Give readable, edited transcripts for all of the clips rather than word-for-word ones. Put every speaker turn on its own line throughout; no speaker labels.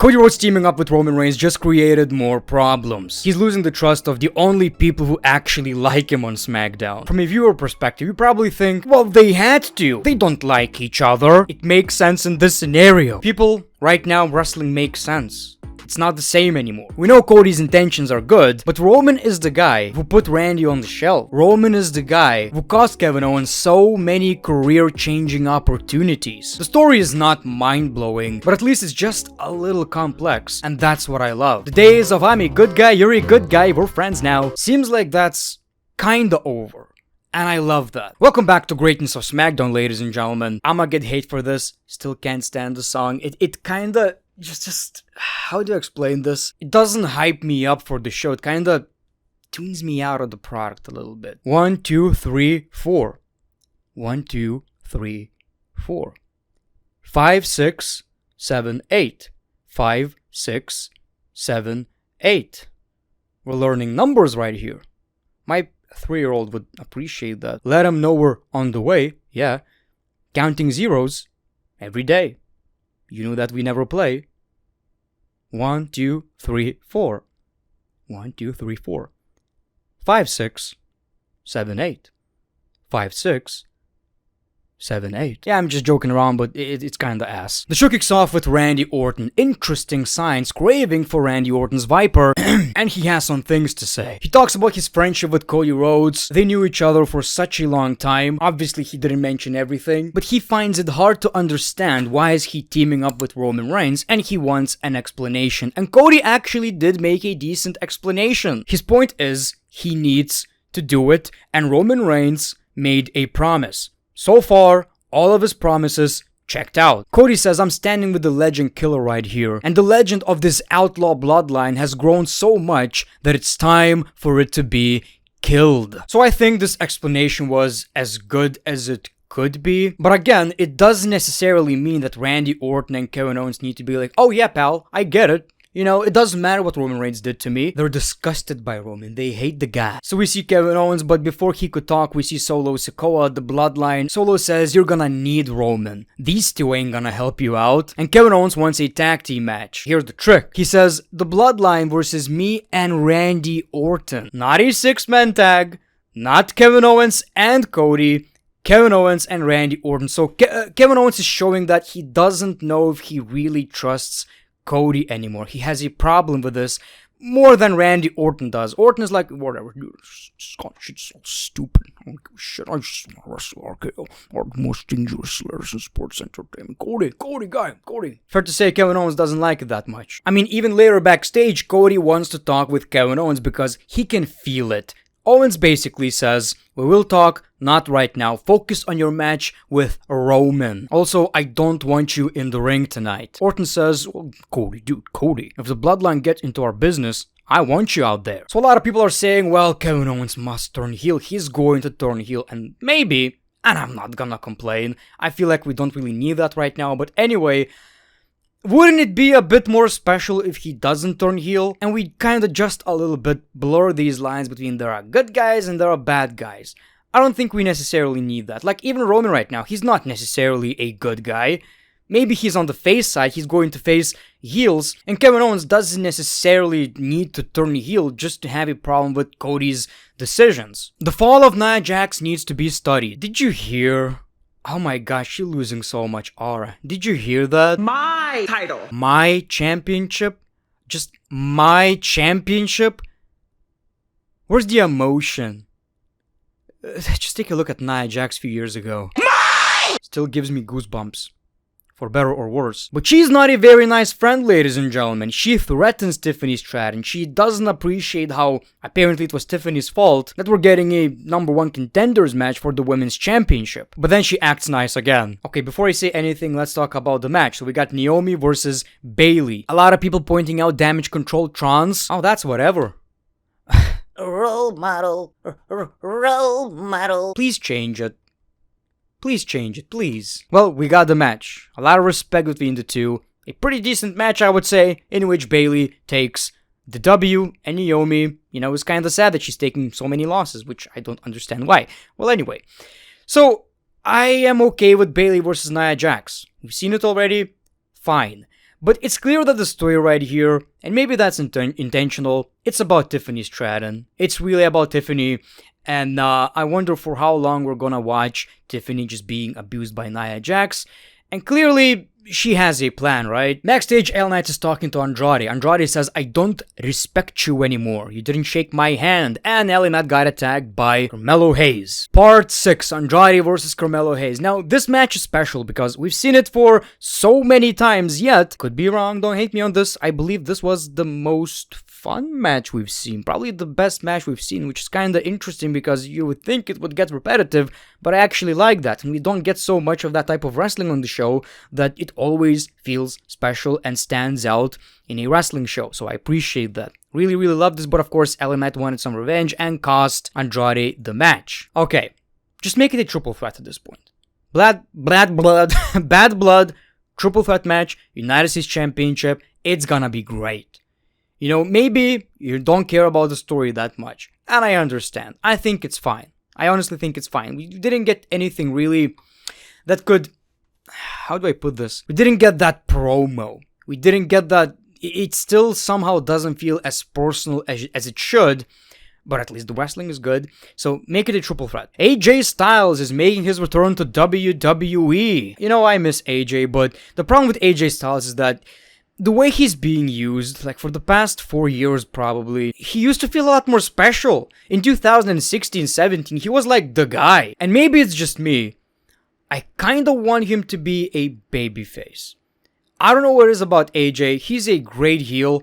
Cody Rhodes teaming up with Roman Reigns just created more problems. He's losing the trust of the only people who actually like him on SmackDown. From a viewer perspective, you probably think, well, they had to. They don't like each other. It makes sense in this scenario. People, right now, wrestling makes sense. It's not the same anymore. We know Cody's intentions are good, but Roman is the guy who put Randy on the shelf. Roman is the guy who cost Kevin Owens so many career-changing opportunities. The story is not mind-blowing, but at least it's just a little complex, and that's what I love. The days of I'm a good guy, you're a good guy, we're friends now, seems like that's kinda over. And I love that. Welcome back to Greatness of SmackDown, ladies and gentlemen. I'ma get hate for this. Still can't stand the song. It kinda... Just, how do I explain this? It doesn't hype me up for the show. It kinda tunes me out of the product a little bit. 1, 2, 3, 4. 1, 2, 3, 4. 5, 6, 7, 8. 5, 6, 7, 8. We're learning numbers right here. My 3-year-old would appreciate that. Let him know we're on the way. Yeah. Counting zeros every day. You know that we never play. 1, 2, 3, 4. 1, 2, 3, 4. 5, 6, 7, 8. 5, 6, 7, 8. Yeah, I'm just joking around, but it's kinda ass. The show kicks off with Randy Orton. Interesting signs, craving for Randy Orton's Viper, and he has some things to say. He talks about his friendship with Cody Rhodes. They knew each other for such a long time. Obviously, he didn't mention everything, but he finds it hard to understand why is he teaming up with Roman Reigns, and he wants an explanation. And Cody actually did make a decent explanation. His point is, he needs to do it, and Roman Reigns made a promise. So far, all of his promises checked out. Cody says, I'm standing with the legend killer right here, and the legend of this outlaw bloodline has grown so much that it's time for it to be killed. So I think this explanation was as good as it could be, but again, it doesn't necessarily mean that Randy Orton and Kevin Owens need to be like, oh yeah pal, I get it. You know, it doesn't matter what Roman Reigns did to me. They're disgusted by Roman. They hate the guy. So we see Kevin Owens, but before he could talk, we see Solo Sikoa, the bloodline. Solo says, you're gonna need Roman. These two ain't gonna help you out. And Kevin Owens wants a tag team match. Here's the trick. He says, the bloodline versus me and Randy Orton. Not a 6-man tag. Not Kevin Owens and Cody. Kevin Owens and Randy Orton. So Kevin Owens is showing that he doesn't know if he really trusts Cody anymore. He has a problem with this more than Randy Orton does. Orton is like, whatever, dude, shit's so stupid. I don't give a shit. I just want to wrestle RKO. Or the most dangerous wrestlers in sports entertainment. Cody. Fair to say, Kevin Owens doesn't like it that much. I mean, even later backstage, Cody wants to talk with Kevin Owens because he can feel it. Owens basically says, we will talk, not right now. Focus on your match with Roman. Also, I don't want you in the ring tonight. Orton says, well, Cody, if the bloodline gets into our business, I want you out there. So a lot of people are saying, well, Kevin Owens must turn heel. He's going to turn heel, and maybe, and I'm not gonna complain. I feel like we don't really need that right now, but anyway, wouldn't it be a bit more special if he doesn't turn heel? And we kinda just a little bit blur these lines between there are good guys and there are bad guys. I don't think we necessarily need that. Like, even Roman right now, he's not necessarily a good guy. Maybe he's on the face side, he's going to face heels, and Kevin Owens doesn't necessarily need to turn heel just to have a problem with Cody's decisions. The fall of Nia Jax needs to be studied. Did you hear? Oh my gosh, she's losing so much aura. Did you hear that?
My title.
My championship? Just my championship? Where's the emotion? Just take a look at Nia Jax a few years ago. Still gives me goosebumps. For better or worse. But she's not a very nice friend, ladies and gentlemen. She threatens Tiffany Stratton. She doesn't appreciate how apparently it was Tiffany's fault that we're getting a #1 contenders match for the women's championship. But then she acts nice again. Okay, before I say anything, let's talk about the match. So we got Naomi versus Bayley. A lot of people pointing out Damage Control Trons. Oh, that's whatever.
Role model. Role model.
Please change it. Please change it, please. Well, we got the match. A lot of respect between the two. A pretty decent match, I would say, in which Bayley takes the W, and Naomi, you know, is kind of sad that she's taking so many losses, which I don't understand why. Well, anyway. So, I am okay with Bayley versus Nia Jax. We've seen it already. Fine. But it's clear that the story right here, and maybe that's intentional, it's about Tiffany Stratton. It's really about Tiffany, and I wonder for how long we're gonna watch Tiffany just being abused by Nia Jax. And clearly, she has a plan, right? Backstage, LA Knight is talking to Andrade. Andrade says, I don't respect you anymore. You didn't shake my hand. And LA Knight got attacked by Carmelo Hayes. Part 6, Andrade versus Carmelo Hayes. Now, this match is special because we've seen it for so many times, yet, could be wrong, don't hate me on this, I believe this was the most fun match we've seen. Probably the best match we've seen, which is kinda interesting because you would think it would get repetitive, but I actually like that. And we don't get so much of that type of wrestling on the show that it always feels special and stands out in a wrestling show. So I appreciate that. Really, really love this, but of course, LA Knight wanted some revenge and cost Andrade the match. Okay, just make it a triple threat at this point. Bad blood, triple threat match, United States Championship. It's gonna be great. You know, maybe you don't care about the story that much, and I understand. I think it's fine. I honestly think it's fine. We didn't get anything really that could... How do I put this? We didn't get that promo. We didn't get that... It still somehow doesn't feel as personal as it should, but at least the wrestling is good. So make it a triple threat. AJ Styles is making his return to WWE. You know, I miss AJ, but the problem with AJ Styles is that the way he's being used, like for the past 4 years probably, he used to feel a lot more special. In 2016-17, he was like the guy. And maybe it's just me. I kinda want him to be a babyface. I don't know what it is about AJ. He's a great heel.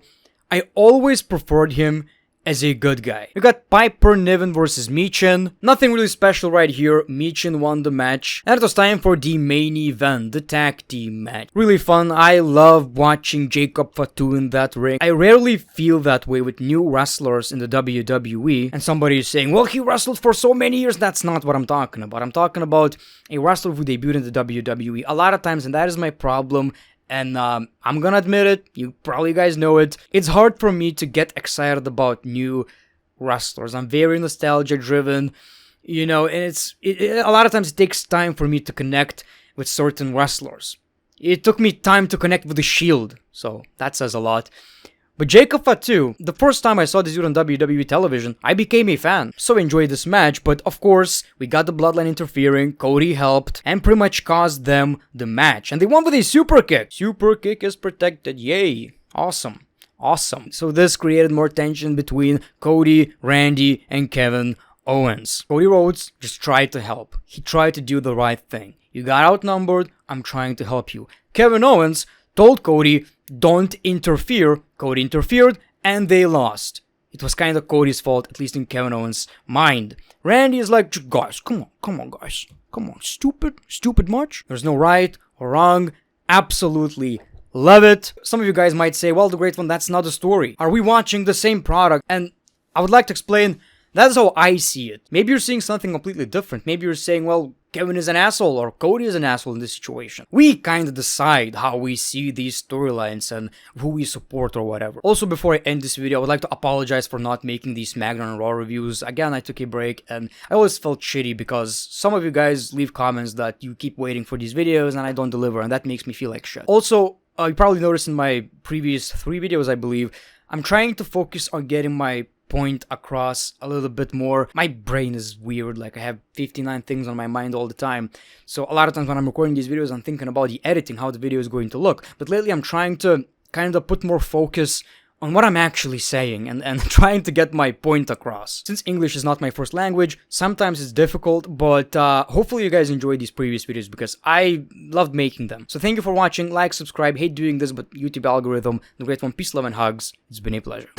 I always preferred him as a good guy. We got Piper Niven versus Michin. Nothing really special right here. Michin won the match. And it was time for the main event, the tag team match. Really fun. I love watching Jacob Fatu in that ring. I rarely feel that way with new wrestlers in the WWE. And somebody is saying, well, he wrestled for so many years. That's not what I'm talking about. I'm talking about a wrestler who debuted in the WWE a lot of times, and that is my problem. And I'm gonna admit it, you probably guys know it, it's hard for me to get excited about new wrestlers. I'm very nostalgia driven, you know, and a lot of times it takes time for me to connect with certain wrestlers. It took me time to connect with The Shield, so that says a lot. But Jacob Fatu, the first time I saw this dude on WWE television, I became a fan. So I enjoyed this match, but of course, we got the Bloodline interfering, Cody helped, and pretty much caused them the match. And they won with a super kick. Super kick is protected, yay. Awesome. Awesome. So this created more tension between Cody, Randy, and Kevin Owens. Cody Rhodes just tried to help. He tried to do the right thing. You got outnumbered, I'm trying to help you. Kevin Owens told Cody, don't interfere. Cody interfered, and they lost. It was kind of Cody's fault, at least in Kevin Owens' mind. Randy is like, guys, come on, guys. Come on, stupid much? There's no right or wrong. Absolutely love it. Some of you guys might say, well, The Great One, that's not a story. Are we watching the same product? And I would like to explain, that's how I see it. Maybe you're seeing something completely different. Maybe you're saying, well, Kevin is an asshole or Cody is an asshole in this situation. We kind of decide how we see these storylines and who we support or whatever. Also, before I end this video, I would like to apologize for not making these SmackDown and Raw reviews. Again, I took a break and I always felt shitty because some of you guys leave comments that you keep waiting for these videos and I don't deliver, and that makes me feel like shit. Also, you probably noticed in my previous 3 videos, I believe, I'm trying to focus on getting my point across a little bit more. My brain is weird, like I have 59 things on my mind all the time. So a lot of times when I'm recording these videos, I'm thinking about the editing, how the video is going to look. But lately I'm trying to kind of put more focus on what I'm actually saying and trying to get my point across. Since English is not my first language, sometimes it's difficult, but hopefully you guys enjoyed these previous videos because I loved making them. So thank you for watching, like, subscribe, hate doing this, but YouTube algorithm, The Great One, peace, love, and hugs. It's been a pleasure.